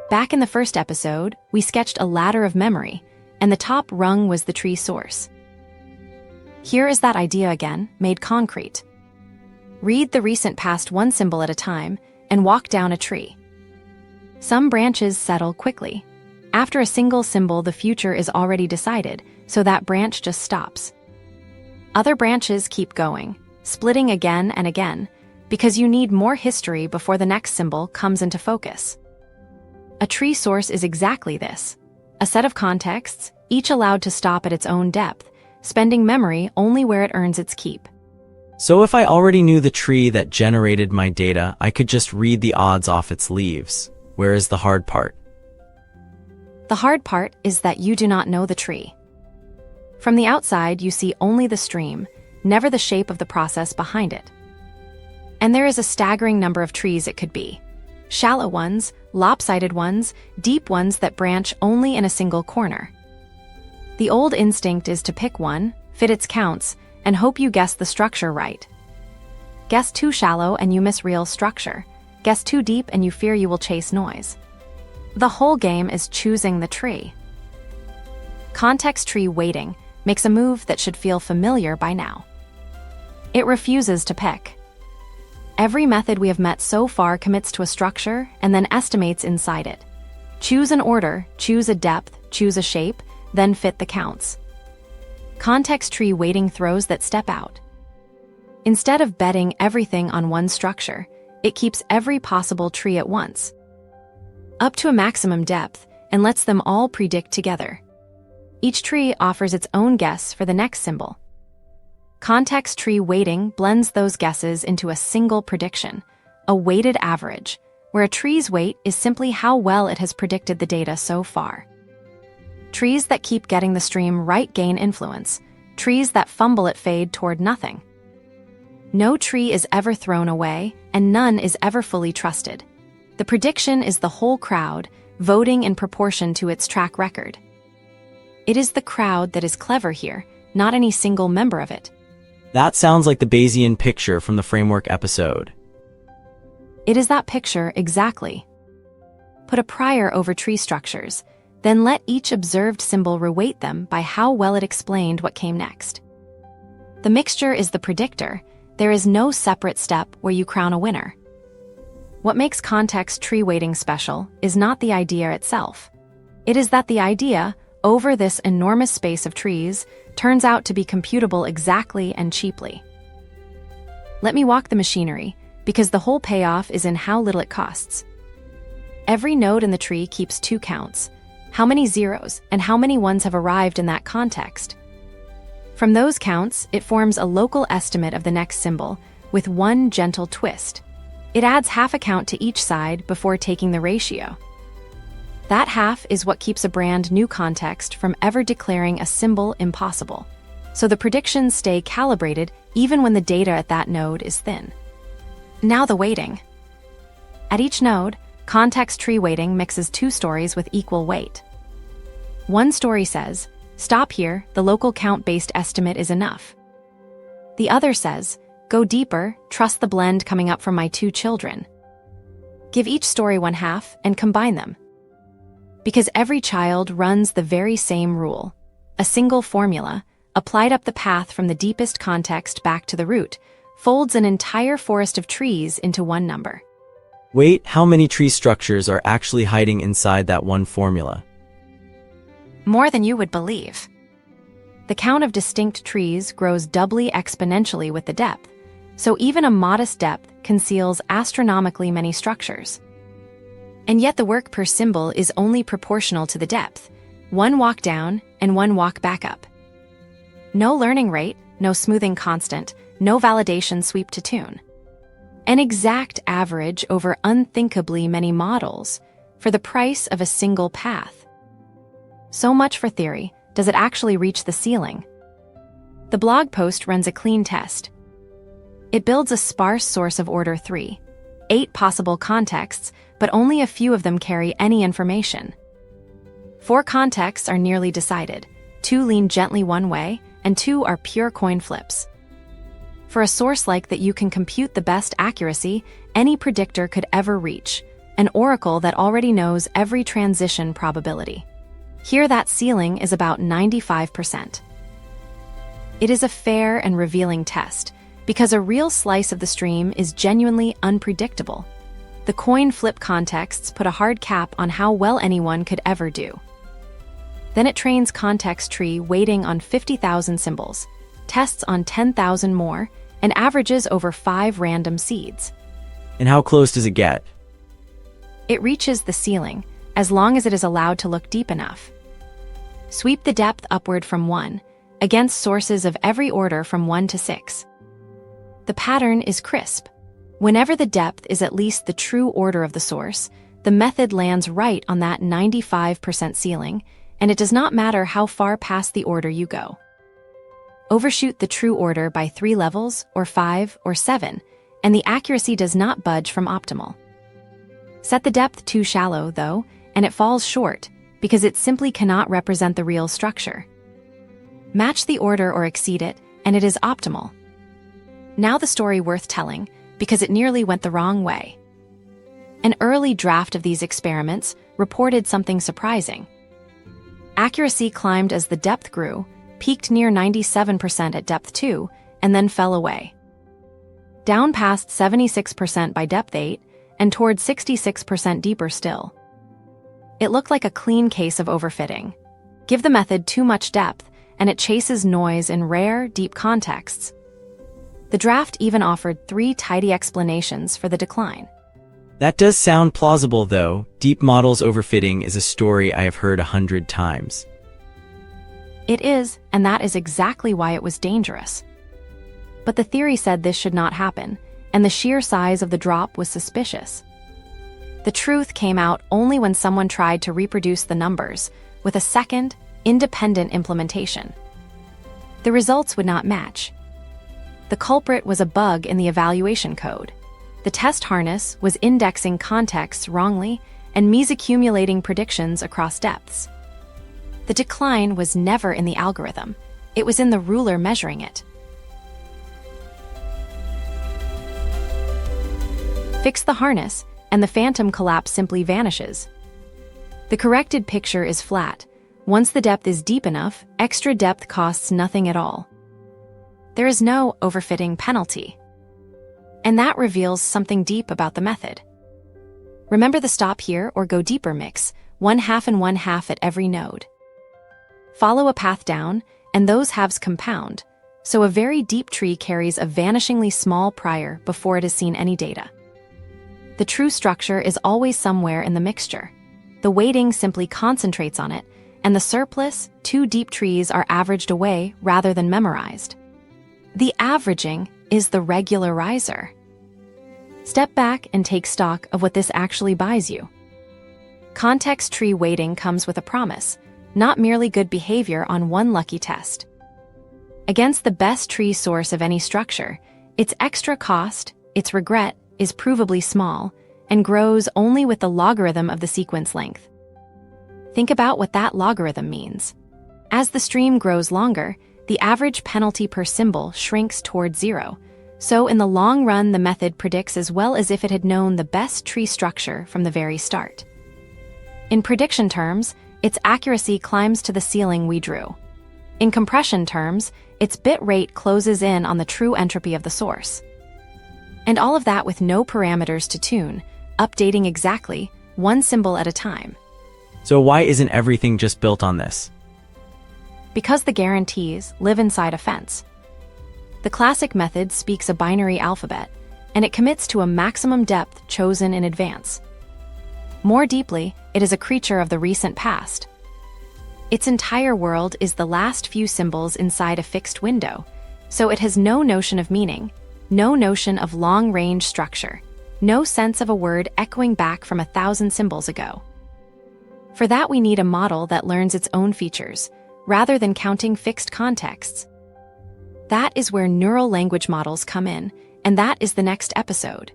Back in the first episode, we sketched a ladder of memory, and the top rung was the tree source. Here is that idea again, made concrete. Read the recent past one symbol at a time and walk down a tree. Some branches settle quickly. After a single symbol, the future is already decided, so that branch just stops. Other branches keep going, splitting again and again, because you need more history before the next symbol comes into focus. A tree source is exactly this: a set of contexts, each allowed to stop at its own depth, spending memory only where it earns its keep. So if I already knew the tree that generated my data, I could just read the odds off its leaves. Where is the hard part? The hard part is that you do not know the tree. From the outside, you see only the stream, never the shape of the process behind it. And there is a staggering number of trees it could be. Shallow ones, lopsided ones, deep ones that branch only in a single corner. The old instinct is to pick one, fit its counts, and hope you guess the structure right. Guess too shallow and you miss real structure. Guess too deep and you fear you will chase noise. The whole game is choosing the tree. Context tree weighting makes a move that should feel familiar by now. It refuses to pick. Every method we have met so far commits to a structure and then estimates inside it. Choose an order, choose a depth, choose a shape, then fit the counts. Context tree weighting throws that step out. Instead of betting everything on one structure, it keeps every possible tree at once, up to a maximum depth, and lets them all predict together. Each tree offers its own guess for the next symbol. Context tree weighting blends those guesses into a single prediction, a weighted average, where a tree's weight is simply how well it has predicted the data so far. Trees that keep getting the stream right gain influence. Trees that fumble it fade toward nothing. No tree is ever thrown away, and none is ever fully trusted. The prediction is the whole crowd, voting in proportion to its track record. It is the crowd that is clever here, not any single member of it. That sounds like the Bayesian picture from the framework episode. It is that picture exactly. Put a prior over tree structures, then let each observed symbol reweight them by how well it explained what came next. The mixture is the predictor. There is no separate step where you crown a winner. What makes context tree weighting special is not the idea itself. It is that the idea, over this enormous space of trees, turns out to be computable exactly and cheaply. Let me walk the machinery, because the whole payoff is in how little it costs. Every node in the tree keeps two counts: how many zeros and how many ones have arrived in that context. From those counts, it forms a local estimate of the next symbol, with one gentle twist. It adds half a count to each side before taking the ratio. That half is what keeps a brand new context from ever declaring a symbol impossible. So the predictions stay calibrated even when the data at that node is thin. Now the weighting. At each node, context tree weighting mixes two stories with equal weight. One story says, "Stop here, the local count-based estimate is enough." The other says, "Go deeper, trust the blend coming up from my two children." Give each story one half and combine them. Because every child runs the very same rule, a single formula, applied up the path from the deepest context back to the root, folds an entire forest of trees into one number. Wait, how many tree structures are actually hiding inside that one formula? More than you would believe. The count of distinct trees grows doubly exponentially with the depth, so even a modest depth conceals astronomically many structures. And yet the work per symbol is only proportional to the depth, one walk down and one walk back up. No learning rate, no smoothing constant, no validation sweep to tune. An exact average over unthinkably many models for the price of a single path. So much for theory. Does it actually reach the ceiling? The blog post runs a clean test. It builds a sparse source of order 3, 8 possible contexts, but only a few of them carry any information. 4 contexts are nearly decided, 2 lean gently one way, and 2 are pure coin flips. For a source like that you can compute the best accuracy any predictor could ever reach, an oracle that already knows every transition probability. Here that ceiling is about 95%. It is a fair and revealing test, because a real slice of the stream is genuinely unpredictable. The coin flip contexts put a hard cap on how well anyone could ever do. Then it trains context tree weighting on 50,000 symbols, tests on 10,000 more, and averages over 5 random seeds. And how close does it get? It reaches the ceiling, as long as it is allowed to look deep enough. Sweep the depth upward from 1, against sources of every order from 1 to 6. The pattern is crisp. Whenever the depth is at least the true order of the source, the method lands right on that 95% ceiling, and it does not matter how far past the order you go. Overshoot the true order by 3 levels, or 5, or 7, and the accuracy does not budge from optimal. Set the depth too shallow, though, and it falls short, because it simply cannot represent the real structure. Match the order or exceed it, and it is optimal. Now the story worth telling, because it nearly went the wrong way. An early draft of these experiments reported something surprising. Accuracy climbed as the depth grew, peaked near 97% at depth 2, and then fell away. Down past 76% by depth 8, and toward 66% deeper still. It looked like a clean case of overfitting. Give the method too much depth, and it chases noise in rare, deep contexts. The draft even offered 3 tidy explanations for the decline. That does sound plausible, though. Deep models overfitting is a story I have heard 100 times. It is, and that is exactly why it was dangerous. But the theory said this should not happen, and the sheer size of the drop was suspicious. The truth came out only when someone tried to reproduce the numbers with a second, independent implementation. The results would not match. The culprit was a bug in the evaluation code. The test harness was indexing contexts wrongly and mesaccumulating predictions across depths. The decline was never in the algorithm. It was in the ruler measuring it. Fix the harness, and the phantom collapse simply vanishes. The corrected picture is flat. Once the depth is deep enough, extra depth costs nothing at all. There is no overfitting penalty. And that reveals something deep about the method. Remember the stop here or go deeper mix, 1/2 and 1/2 at every node. Follow a path down, and those halves compound, so a very deep tree carries a vanishingly small prior before it has seen any data. The true structure is always somewhere in the mixture. The weighting simply concentrates on it, and the surplus, 2 deep trees are averaged away rather than memorized. The averaging is the regularizer. Step back and take stock of what this actually buys you. Context tree weighting comes with a promise, not merely good behavior on one lucky test. Against the best tree source of any structure, its extra cost, its regret, is provably small, and grows only with the logarithm of the sequence length. Think about what that logarithm means. As the stream grows longer, the average penalty per symbol shrinks toward 0, so in the long run the method predicts as well as if it had known the best tree structure from the very start. In prediction terms, its accuracy climbs to the ceiling we drew. In compression terms, its bit rate closes in on the true entropy of the source. And all of that with no parameters to tune, updating exactly, 1 symbol at a time. So why isn't everything just built on this? Because the guarantees live inside a fence. The classic method speaks a binary alphabet, and it commits to a maximum depth chosen in advance. More deeply, it is a creature of the recent past. Its entire world is the last few symbols inside a fixed window, so it has no notion of meaning, no notion of long-range structure, no sense of a word echoing back from 1,000 symbols ago. For that we need a model that learns its own features, rather than counting fixed contexts. That is where neural language models come in, and that is the next episode.